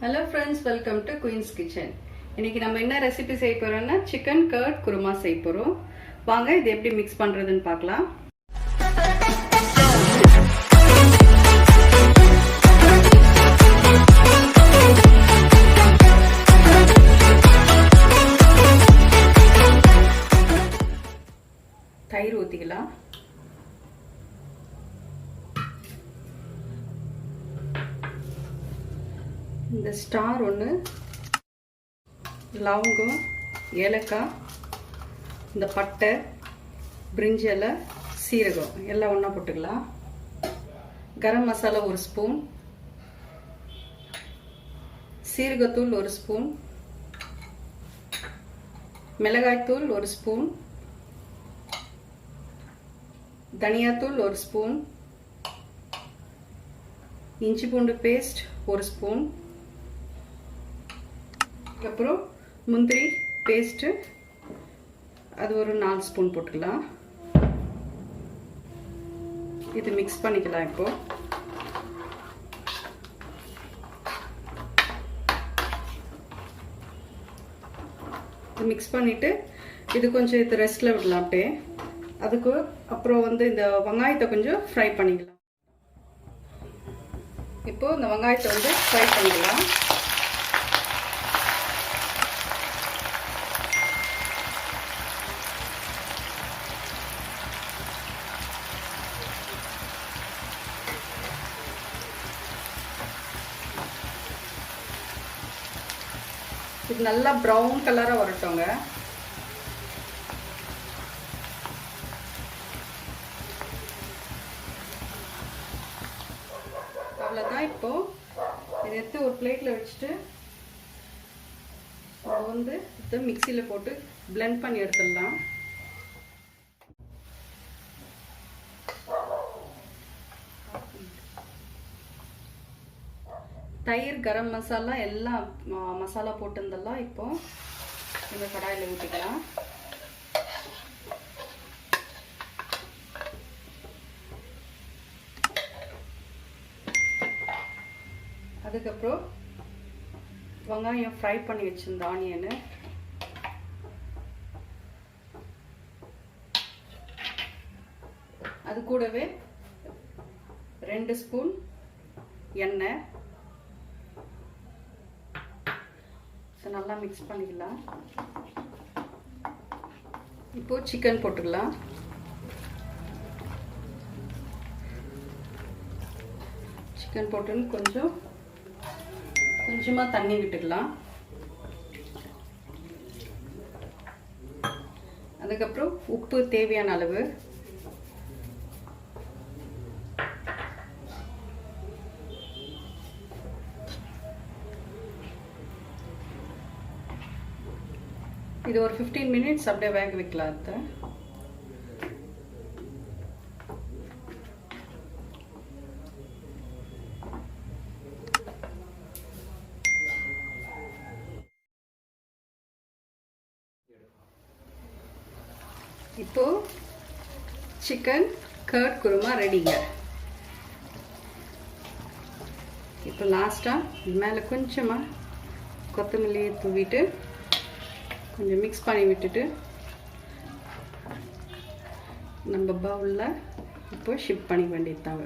Hello friends, welcome to Queen's Kitchen. இன்னைக்கு நம்ம என்ன ரெசிபி செய்ய போறோம்னா chicken curd kurma செய்ய போறோம். வாங்க இது எப்படி mix பண்றதுன்னு பார்க்கலாம். தயிர் ஊத்திக்கலாம். இந்த ஸ்டார் ஒன்று, லவங்கம், ஏலக்காய், இந்த பட்டை, பிரிஞ்சி இலை, சீரகம் எல்லாம் ஒன்றா போட்டுக்கலாம். கரம் மசாலா 1 ஸ்பூன், சீரகத்தூள் 1 ஸ்பூன், மிளகாய்த்தூள் 1 ஸ்பூன், தனியாத்தூள் 1 ஸ்பூன், இஞ்சி பூண்டு பேஸ்ட் 1 ஸ்பூன், அப்புறம் முந்திரி பேஸ்ட்டு அது ஒரு 4 ஸ்பூன் போட்டுக்கலாம். இது மிக்ஸ் பண்ணிக்கலாம். இப்போ மிக்ஸ் பண்ணிட்டு இது கொஞ்சம் இது ரெஸ்ட்ல விடலாம். அப்படியே அதுக்கு அப்புறம் இந்த வெங்காயத்தை கொஞ்சம் ஃப்ரை பண்ணிக்கலாம். இப்போ இந்த வெங்காயத்தை ஃப்ரை பண்ணிக்கலாம். இது நல்லா ப்ரௌன் கலரா வரட்டுங்க. அவ்வளோதான். இப்போ இதை எடுத்து ஒரு பிளேட்ல வச்சுட்டு இதை மிக்சியில் போட்டு பிளெண்ட் பண்ணி எடுத்துடலாம். தயிர், கரம் மசாலா எல்லாம் மசாலா போட்டுருந்தெல்லாம் இப்போ இந்த கடாயில் ஊற்றிக்கலாம். அதுக்கப்புறம் வெங்காயம் ஃப்ரை பண்ணி வச்சிருந்த ஆனியனு, அது கூடவே 2 ஸ்பூன் எண்ணெய் நல்லா மிக்ஸ் பண்ணிக்கலாம். இப்போ சிக்கன் போட்டுக்கலாம். சிக்கன் போட்டு கொஞ்சமா தண்ணி விட்டுக்கலாம். அதுக்கப்புறம் உப்பு தேவையான அளவு, இது ஒரு 15 மினிட்ஸ் அப்படியே வேக வைக்கலாம். இப்போ சிக்கன் கர்ட் குருமா ரெடிங்க. இப்போ லாஸ்டா மேலே கொஞ்சமா கொத்தமல்லியை தூவிட்டு கொஞ்சம் மிக்ஸ் பண்ணி விட்டுட்டு நம்ம பவுலில் இப்போ ஷிஃப்ட் பண்ணி வேண்டியதாங்க.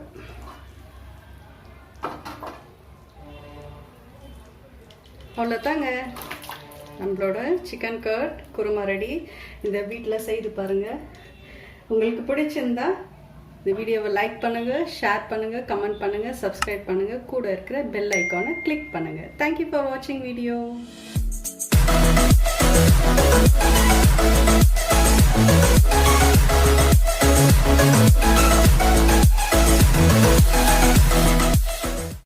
அவ்வளோதாங்க, நம்மளோட சிக்கன் கர்ட் குருமா ரெடி. இந்த வீட்டில் செய்து பாருங்கள். உங்களுக்கு பிடிச்சிருந்தா இந்த வீடியோவை லைக் பண்ணுங்கள், ஷேர் பண்ணுங்கள், கமெண்ட் பண்ணுங்கள், சப்ஸ்கிரைப் பண்ணுங்கள், கூட இருக்கிற பெல் ஐக்கானை கிளிக் பண்ணுங்கள். தேங்க்யூ ஃபார் வாட்சிங் வீடியோ.